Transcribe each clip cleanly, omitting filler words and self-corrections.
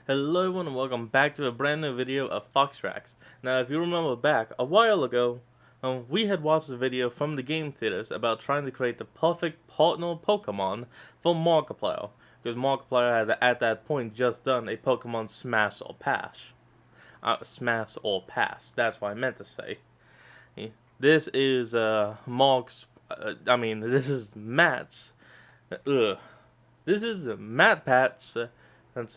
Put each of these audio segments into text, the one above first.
Hello everyone and welcome back to a brand new video of Fox Tracks. Now if you remember back a while ago, we had watched a video from the game theaters about trying to create the perfect partner Pokemon for Markiplier. Because Markiplier had at that point just done a Pokemon Smash or Pass. Smash or Pass, that's what I meant to say. This is this is Matt's, this is Matt Pat's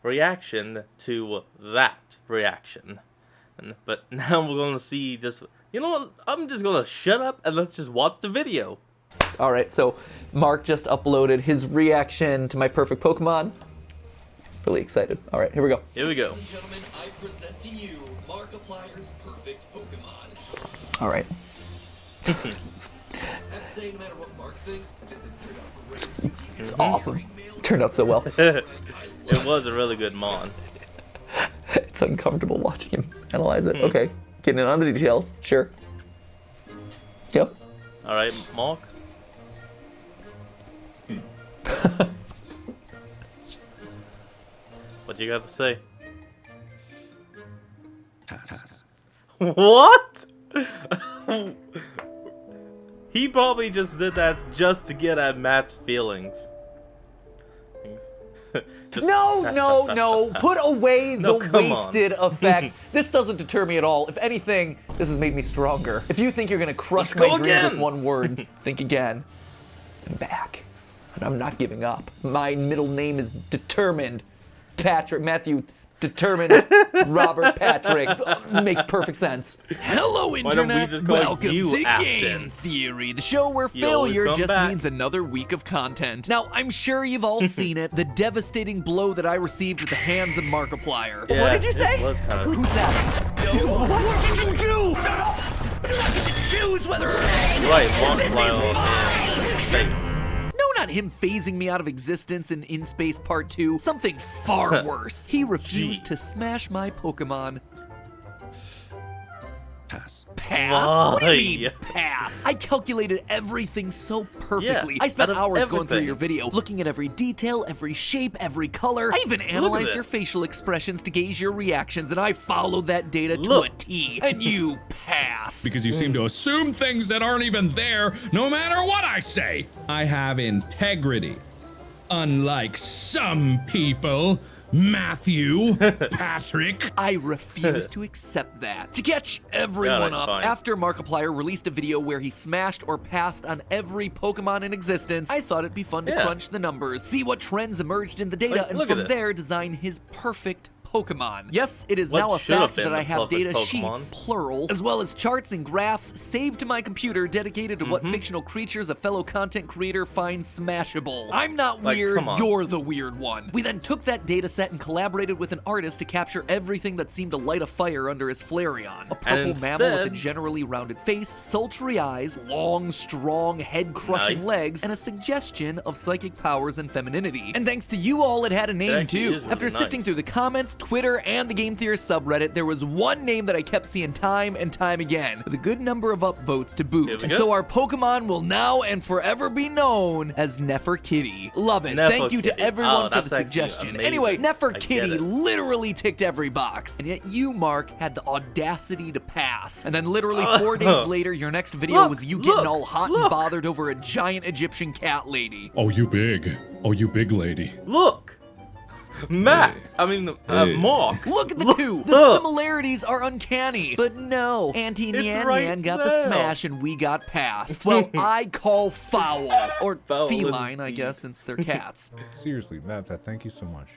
reaction to that reaction. But now we're gonna see you know what, I'm just gonna shut up and let's just watch the video. Alright, so Mark just uploaded his reaction to my perfect Pokemon. Really excited. Alright, here we go. Here we go. Ladies and gentlemen, I present to you Markiplier's perfect Pokemon. Alright. I have to say, no matter what Mark thinks, this turned out great. It's awesome. Turned out so well. It was a really good mon. It's uncomfortable watching him analyze it. Okay, getting in on the details. Sure. Yep. Alright, Mark. What you got to say? Pass. What? He probably just did that just to get at Matt's feelings. Just No. Put away No, the come on. wasted effect. This doesn't deter me at all. If anything, this has made me stronger. If you think you're gonna crush Let's go my dreams again. with one word, think again. I'm back. And I'm not giving up. My middle name is Determined. Patrick Matthew Determined Robert Patrick. Makes perfect sense. Hello, Why don't we Internet. just call it Welcome you, to Afton? Game Theory, the show where You always failure come just back. means another week of content. Now, I'm sure you've all seen it, the devastating blow that I received at the hands of Markiplier. Yeah, What did you say? It was kind of... Who's that? What did you do? Choose whether. Right, Markiplier in space. No, not him phasing me out of existence in Space Part 2. Something far worse. He refused to smash my Pokemon. Pass. Pass? What do you mean, Why? pass? I calculated everything so perfectly. Yeah, I spent out of hours going through everything. your video, looking at every detail, every shape, every color. I even analyzed your this. facial expressions to gauge your reactions, and I followed that data to Look. a T. And you pass. Because you seem to assume things that aren't even there, no matter what I say. I have integrity. Unlike some people. Matthew, Patrick. I refuse to accept that. To catch everyone Yeah, up, fine. after Markiplier released a video where he smashed or passed on every Pokemon in existence, I thought it'd be fun to Yeah. crunch the numbers, see what trends emerged in the data, Like, and look at from this. there design his perfect Pokemon. Yes, it is What now a should have fact been that I the have perfect data Pokemon. sheets, plural, as well as charts and graphs saved to my computer dedicated to what fictional creatures a fellow content creator finds smashable. I'm not Like, weird, come on. you're the weird one. We then took that data set and collaborated with an artist to capture everything that seemed to light a fire under his Flareon. A purple mammal with a instead- generally rounded face, sultry eyes, long, strong, head-crushing Nice. legs, and a suggestion of psychic powers and femininity. And thanks to you all, it had a name actually too. is really After sifting nice. through the comments, Twitter, and the Game Theorist subreddit, there was one name that I kept seeing time and time again, with a good number of upvotes to Here boot. we And go. so our Pokemon will now and forever be known as Neferkitty. Love it. Thank you to Neferkitty. everyone Oh, for the that's actually suggestion. amazing. Anyway, I get Neferkitty it. literally ticked every box. And yet you, Mark, had the audacity to pass. And then literally 4 days later, your next video Look, was you getting look, all hot and look. bothered over a giant Egyptian cat lady. Oh, you big. Oh, you big lady. Look! Matt! I mean, Hey. Mark! Look at the two. The look. similarities are uncanny. But no, Auntie It's Nyan right Nyan got the there. smash and we got passed. Well, I call foul. Or Foul feline, I indeed. guess, since they're cats. Seriously, Matt, thank you so much.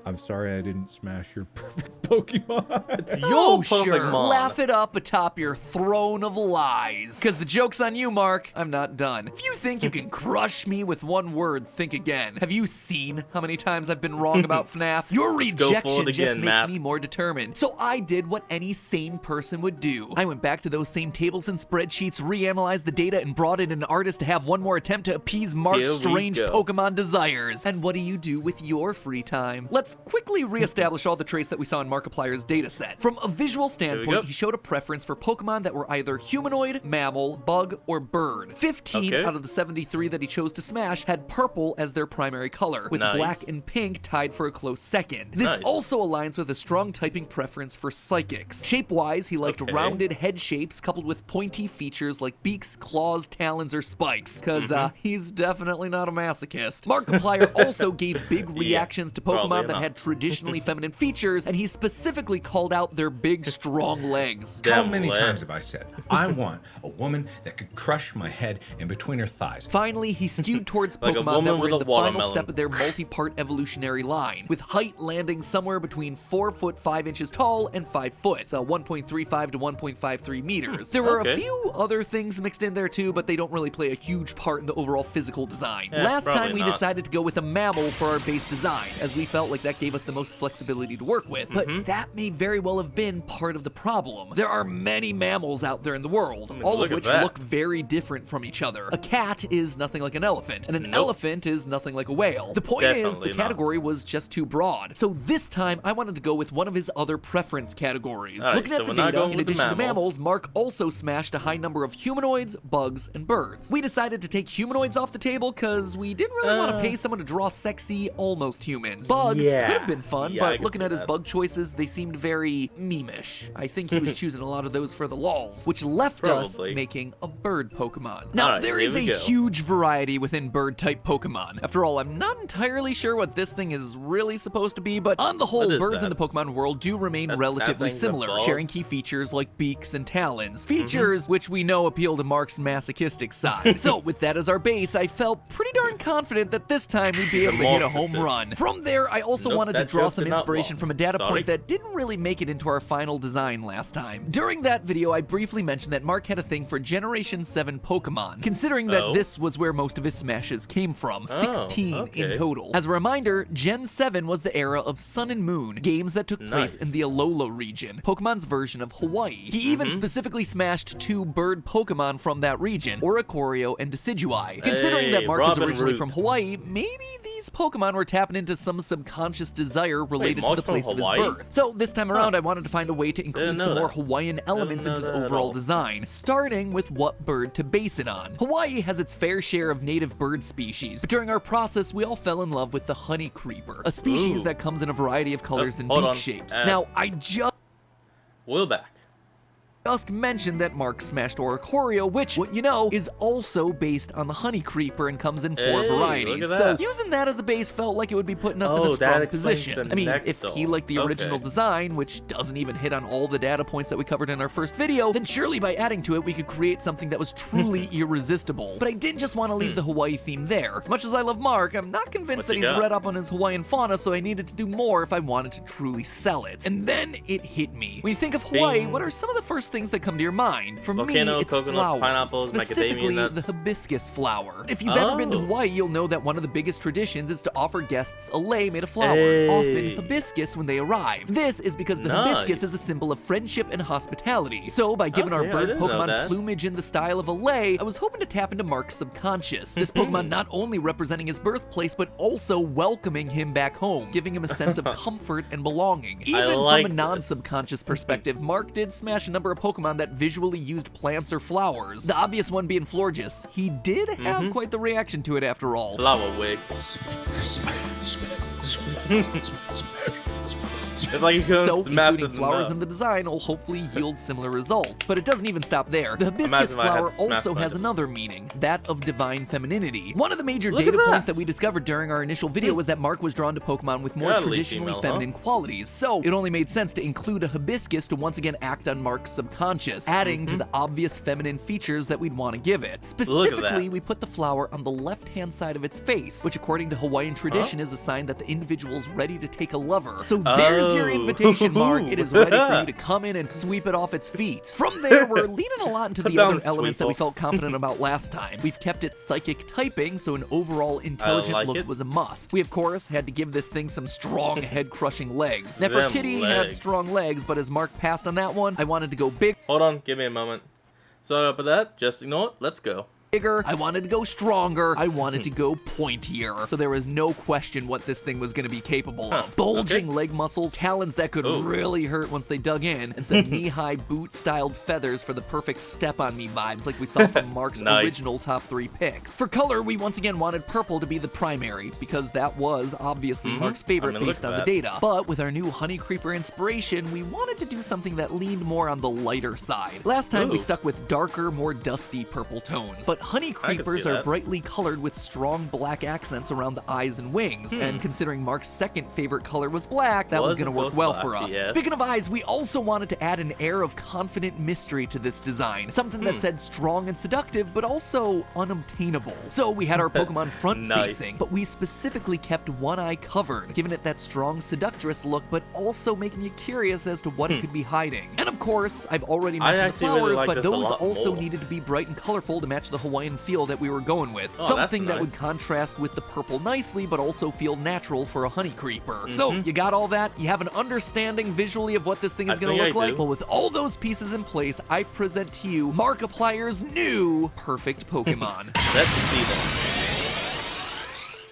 I'm sorry I didn't smash your perfect Pokemon. Your Oh, perfect sure. mon. Laugh it up atop your throne of lies. Because the joke's on you, Mark. I'm not done. If you think you can crush me with one word, think again. Have you seen how many times I've been wrong about FNAF? Your go for rejection it just again, makes Matt. me more determined. So I did what any sane person would do. I went back to those same tables and spreadsheets, reanalyzed the data, and brought in an artist to have one more attempt to appease Mark's Here we strange go. Pokemon desires. And what do you do with your free time? let's quickly reestablish all the traits that we saw in Markiplier's dataset. From a visual standpoint, he showed a preference for Pokemon that were either humanoid, mammal, bug, or bird. 15 out of the 73 that he chose to smash had purple as their primary color, with black and pink tied for a close second. This also aligns with a strong typing preference for psychics. Shape-wise, he liked rounded head shapes coupled with pointy features like beaks, claws, talons, or spikes, because he's definitely not a masochist. Markiplier also gave big reactions to Pokemon that had traditionally feminine features, and he specifically called out their big, strong legs. How many times have I said, I want a woman that could crush my head in between her thighs? Finally, he skewed towards Pokemon that were in the final step of their multi-part evolutionary line, with height landing somewhere between 4 foot 5 inches tall and 5 foot, so 1.35 to 1.53 meters. There were a few other things mixed in there too, but they don't really play a huge part in the overall physical design. Last time we decided to go with a mammal for our base design, as we felt like that gave us the most flexibility to work with, but that may very well have been part of the problem. There are many mammals out there in the world, all of which look very different from each other. A cat is nothing like an elephant, and an elephant is nothing like a whale. The point is, the category was just too broad. So this time, I wanted to go with one of his other preference categories. Looking at the data, in addition to mammals, Mark also smashed a high number of humanoids, bugs, and birds. We decided to take humanoids off the table because we didn't really want to pay someone to draw sexy, almost humans. Bugs could have been fun, but looking at his bug choices, they seemed very meme-ish. I think he was choosing a lot of those for the lols, which left us making a bird Pokemon. Now, there is a huge variety within bird-type Pokemon. After all, I'm not entirely sure what this thing is really supposed to be, but on the whole, birds in the Pokemon world do remain relatively similar, sharing key features like beaks and talons. Features which we know appeal to Mark's masochistic side. So, with that as our base, I felt pretty darn confident that this time we'd be able to hit a home run. From there, I also wanted to draw some inspiration from a data point that didn't really make it into our final design last time. During that video, I briefly mentioned that Mark had a thing for Generation 7 Pokemon, considering that this was where most of his smashes came from, 16 in total. As a reminder, Gen 7 was the era of Sun and Moon, games that took place in the Alola region, Pokemon's version of Hawaii. He even specifically smashed 2 bird Pokemon from that region, Oricorio and Decidueye. Considering that Mark is originally from Hawaii, maybe these Pokemon were tapping into some subconscious desire related to the place of his birth. So this time around, I wanted to find a way to include some more Hawaiian elements into the overall design, starting with what bird to base it on. Hawaii has its fair share of native bird species, but during our process, we all fell in love with the honey creeper, a species that comes in a variety of colors and beak shapes. Now, I just mentioned that Mark smashed Oricorio, which, you know, is also based on the honey creeper and comes in 4 varieties. So using that as a base felt like it would be putting us in a strong position. I mean, if he liked the original design, which doesn't even hit on all the data points that we covered in our first video, then surely by adding to it, we could create something that was truly irresistible. But I didn't just want to leave the Hawaii theme there. As much as I love Mark, I'm not convinced that he's read up on his Hawaiian fauna, so I needed to do more if I wanted to truly sell it. And then it hit me. When you think of Hawaii, what are some of the first things that come to your mind? For me, it's flowers, pineapples, specifically the hibiscus flower. If you've ever been to Hawaii, you'll know that one of the biggest traditions is to offer guests a lei made of flowers, often hibiscus, when they arrive. This is because the hibiscus is a symbol of friendship and hospitality. So by giving our bird Pokemon plumage in the style of a lei, I was hoping to tap into Mark's subconscious. This Pokemon not only representing his birthplace, but also welcoming him back home, giving him a sense of comfort and belonging. Even from a non-subconscious perspective, Mark did smash a number of Pokemon that visually used plants or flowers. The obvious one being Florges. He did have quite the reaction to it after all. Flower wig. It's like so, including flowers in the design will hopefully yield similar results. But it doesn't even stop there. The hibiscus flower also has another meaning, that of divine femininity. One of the major data points that we discovered during our initial video was that Mark was drawn to Pokemon with more traditionally feminine qualities. So it only made sense to include a hibiscus to once again act on Mark's subconscious, adding to the obvious feminine features that we'd want to give it. Specifically, we put the flower on the left-hand side of its face, which according to Hawaiian tradition is a sign that the individual's ready to take a lover. So there's your invitation, Mark. It is ready for you to come in and sweep it off its feet. From there, we're leaning a lot into the other elements that we felt confident about last time. We've kept it psychic typing, so an overall intelligent look was a must. We, of course, had to give this thing some strong head-crushing legs. Nefertiti had strong legs, but as Mark passed on that one, I wanted to go big. Hold on, give me a moment. So, for that, just ignore it. Let's go. bigger, I wanted to go stronger, I wanted to go pointier. So there was no question what this thing was going to be capable of. Bulging leg muscles, talons that could really hurt once they dug in, and some knee-high boot-styled feathers for the perfect step-on-me vibes like we saw from Mark's original top 3 picks. For color, we once again wanted purple to be the primary, because that was obviously Mark's favorite based on the data. But with our new Honey Creeper inspiration, we wanted to do something that leaned more on the lighter side. Last time we stuck with darker, more dusty purple tones, but Honey Creepers are brightly colored with strong black accents around the eyes and wings, and considering Mark's second favorite color was black, that was going to work well for us. Speaking of eyes, we also wanted to add an air of confident mystery to this design, something that said strong and seductive, but also unobtainable. So we had our Pokemon front-facing, but we specifically kept one eye covered, giving it that strong seductress look, but also making you curious as to what it could be hiding. And of course, I've already mentioned the flowers, but those also needed to be bright and colorful to match the Hawaiian feel that we were going with. Something that would contrast with the purple nicely, but also feel natural for a Honey Creeper. So, you got all that? You have an understanding visually of what this thing is going to look like? Well, with all those pieces in place, I present to you Markiplier's new perfect Pokemon. Let's see that.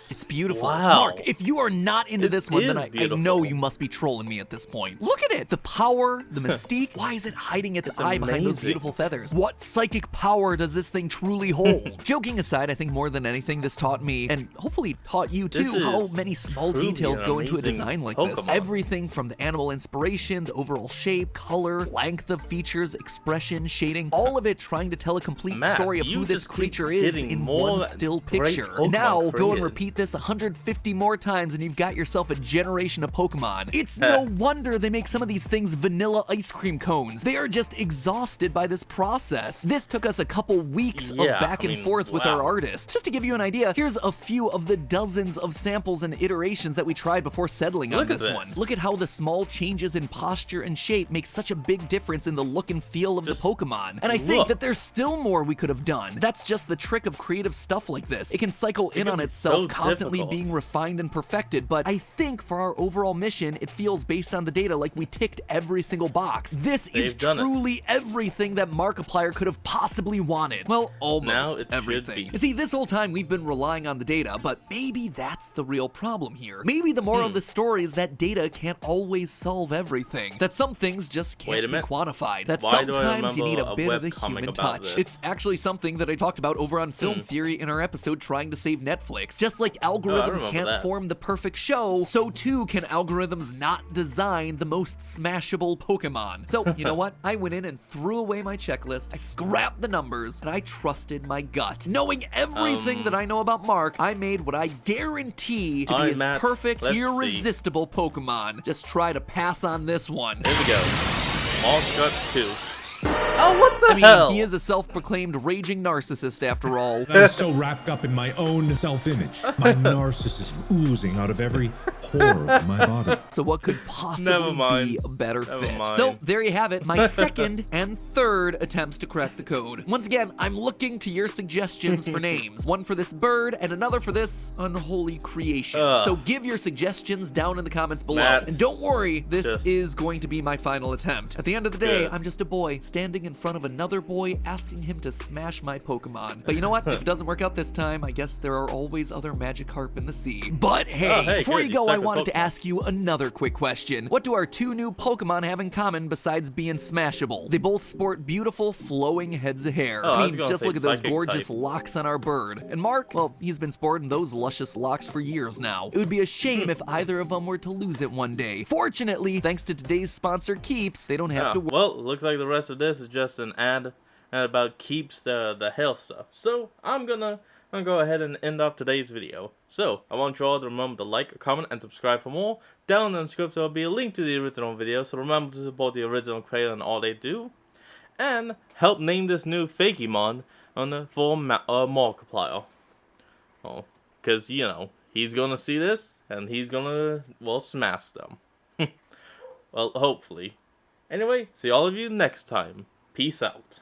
It's beautiful. Wow. Mark, if you are not into this one, then I know you must be trolling me at this point. Look at it. The power, the mystique. Why is it hiding its eye behind those beautiful feathers? What psychic power does this thing truly hold? Joking aside, I think more than anything, this taught me, and hopefully taught you too, how many small details go into a design like this. Everything from the animal inspiration, the overall shape, color, length of features, expression, shading, all of it trying to tell a complete story of who this creature is in one still picture. And now, go and repeat this 150 more times and you've got yourself a generation of Pokemon. It's no wonder they make some of these things vanilla ice cream cones. They are just exhausted by this process. This took us a couple weeks of back and forth with our artist. Just to give you an idea, here's a few of the dozens of samples and iterations that we tried before settling on this one. Look at how the small changes in posture and shape make such a big difference in the look and feel of the Pokemon. And I think that there's still more we could have done. That's just the trick of creative stuff like this. It can cycle in on itself, constantly being refined and perfected, but I think for our overall mission, it feels based on the data like we ticked every single box. This is truly everything that Markiplier could have possibly wanted. Well, almost everything. You see, this whole time we've been relying on the data, but maybe that's the real problem here. Maybe the moral of the story is that data can't always solve everything. That some things just can't be quantified. That sometimes you need a bit of the human touch. It's actually something that I talked about over on Film Theory in our episode Trying to Save Netflix. Just like algorithms can't form the perfect show, so too can algorithms not design the most smashable Pokemon. So, you know what? I went in and threw away my checklist, I scrapped the numbers, and I trusted my gut. Knowing everything that I know about Mark, I made what I guarantee to be his perfect, irresistible Pokemon. Just try to pass on this one. Here we go. All struck 2. Oh, what the hell? He is a self-proclaimed raging narcissist after all. I'm so wrapped up in my own self-image. My narcissism oozing out of every pore of my body. So what could possibly be a better fit? So there you have it, my second and third attempts to crack the code. Once again, I'm looking to your suggestions for names. One for this bird and another for this unholy creation. So give your suggestions down in the comments below. And don't worry, this is going to be my final attempt. At the end of the day, I'm just a boy standing in front of another boy asking him to smash my Pokemon. But you know what? If it doesn't work out this time, I guess there are always other Magikarp in the sea. But hey, before you go, I wanted to ask you another quick question. What do our two new Pokemon have in common besides being smashable? They both sport beautiful, flowing heads of hair. I mean, just look at those gorgeous locks on our bird. And Mark, well, he's been sporting those luscious locks for years now. It would be a shame if either of them were to lose it one day. Fortunately, thanks to today's sponsor, Keeps, they don't have to. Well, looks like the rest of this is just an ad about Keeps the health stuff. So I'm gonna go ahead and end off today's video. So I want you all to remember to like, comment, and subscribe for more. Down in the description will be a link to the original video, so remember to support the original creator and all they do. And help name this new Fakemon for Markiplier. Oh, because, you know, he's gonna see this and he's gonna, well, smash them. Well, hopefully. Anyway, see all of you next time. Peace out.